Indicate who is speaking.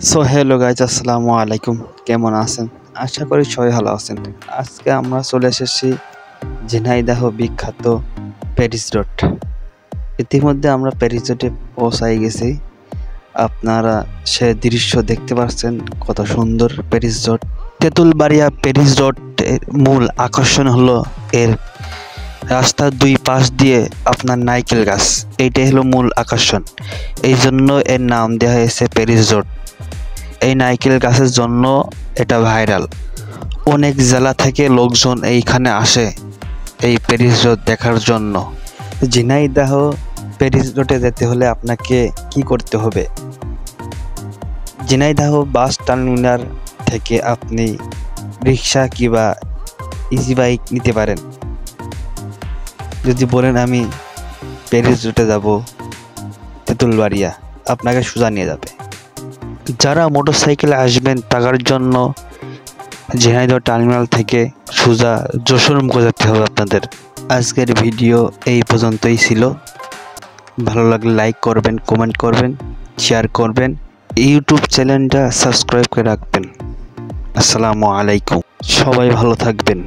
Speaker 1: So hello guys, আসসালামু আলাইকুম। কেমন আছেন? আশা করি সবাই ভালো আছেন। আজকে আমরা চলে এসেছি ঝিনাইদহ বিখ্যাত প্যারিস রোড। ইতিমধ্যে আমরা প্যারিস রোডে পৌঁছাই গেছি। আপনারা সে দৃশ্য দেখতে পাচ্ছেন, কত সুন্দর Paris road. Tentulbaria Paris road মূল আকর্ষণ হলো এর রাস্তার দুই পাশ দিয়ে আপনার নারকেল গাছ। এইটাই হলো মূল আকর্ষণ, এই জন্য এর নাম দেওয়া হয়েছে প্যারিস রোড। এই নারকেল গাছের জন্য এটা ভাইরাল। অনেক জেলা থেকে লোকজন এইখানে আসে এই প্যারিস রোড দেখার জন্য। ঝিনাইদহ প্যারিস রোডে যেতে হলে আপনাকে কি করতে হবে? ঝিনাইদহ বাস টার্মিনাল থেকে আপনি রিক্সা কিংবা ইজি বাইক নিতে পারেন। যদি বলেন আমি প্যারিস রোডে যাব তেঁতুলবাড়িয়া, আপনাকে সোজা নিয়ে যাবে। যারা মোটরসাইকেলে আসবেন তাদের জন্য ঝিনাইদহ টার্মিনাল থেকে সোজা যশোরমুখে যেতে হবে আপনাদের। আজকের ভিডিও এই পর্যন্তই ছিল। ভালো লাগলে লাইক করবেন, কমেন্ট করবেন, শেয়ার করবেন, ইউটিউব চ্যানেলটা সাবস্ক্রাইব করে রাখবেন। আসসালামু আলাইকুম, সবাই ভালো থাকবেন।